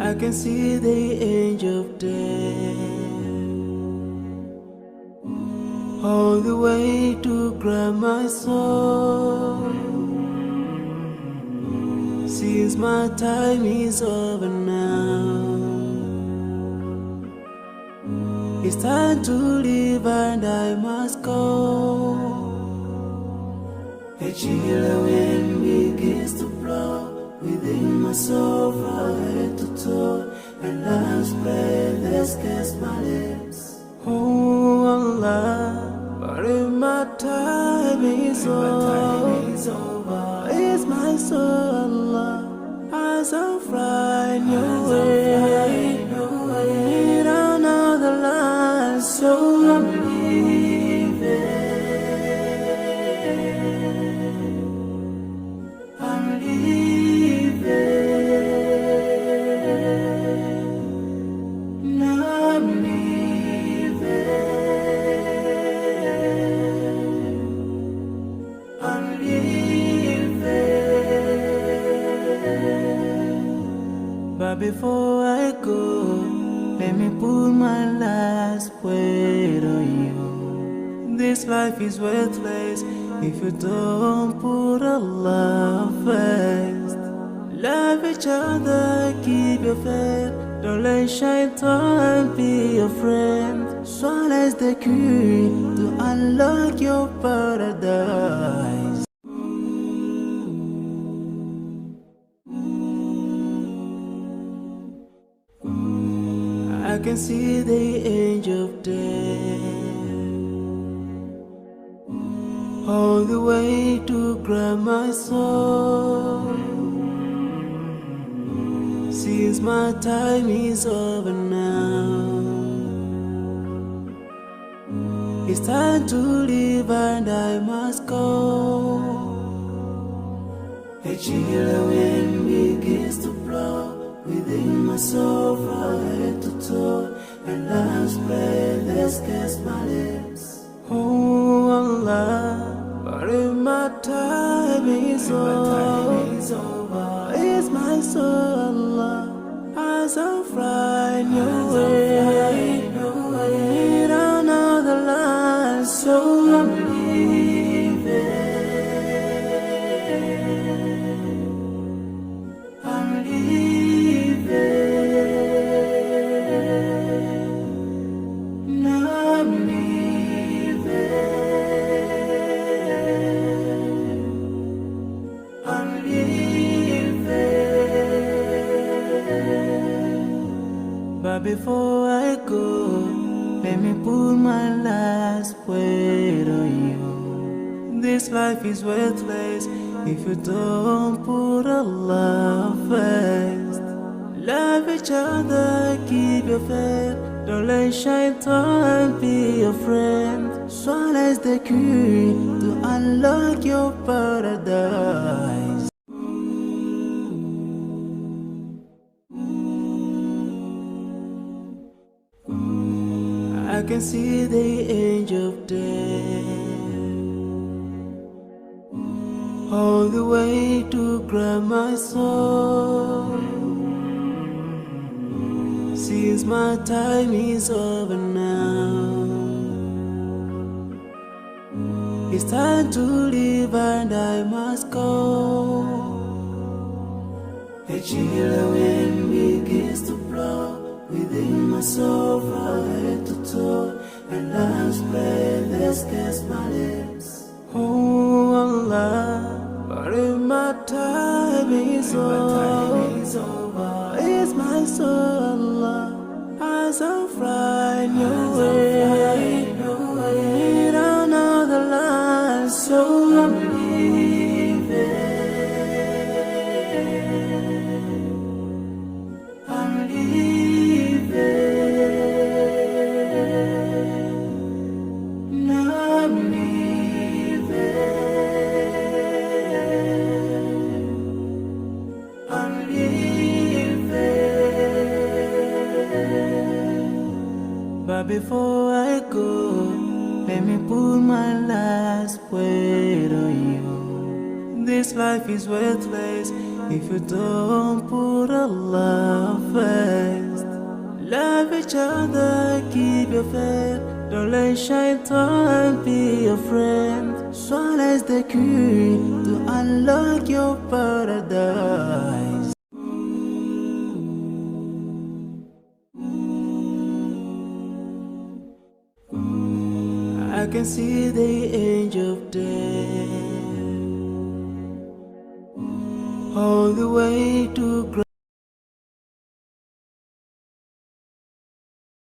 I can see the angel of death all the way to grab my soul. Since my time is over now, it's time to leave and I must go. A chill wind begins to blow within my soul from head to toe, and love's breath escapes my lips. Oh Allah, but if my time is over, it's my soul, Allah, as I find your way, in another life, so I'm leaving. But before I go, let me put my last word on you. This life is worthless if you don't put Allah first. Love each other, keep your faith. Don't let shaitan be your friend. Swallow the key to unlock your paradise. I can see the angel of death all the way to grab my soul. Since my time is over now, it's time to leave and I must go. A chill wind begins to blow within my soul from head to toe, and love's breath escapes my lips. Oh Allah, but if my time is over, it's my soul, Allah, as I find your way, in another life, so I'm leaving. But before I go, let me put my last word on you. This life is worthless if you don't put Allah first. Love each other, keep your faith. Don't let shaitan be your friend. Swallow the key to unlock your paradise. I can see the angel of death all the way to grab my soul. Since my time is over now, it's time to leave and I must go. A chill wind begins to blow within my soul from head to toe, and love's breath escapes my lips. Oh Allah, but if my time is over, it's my soul, Allah, as I find your way, in another life, so I'm leaving. I'm leaving. Let me put my last word on you. This life is worthless if you don't put Allah first. Love each other, keep your faith. Don't let shaitan be your friend. Swallow the key to unlock your paradise. I can see the angel of death all the way to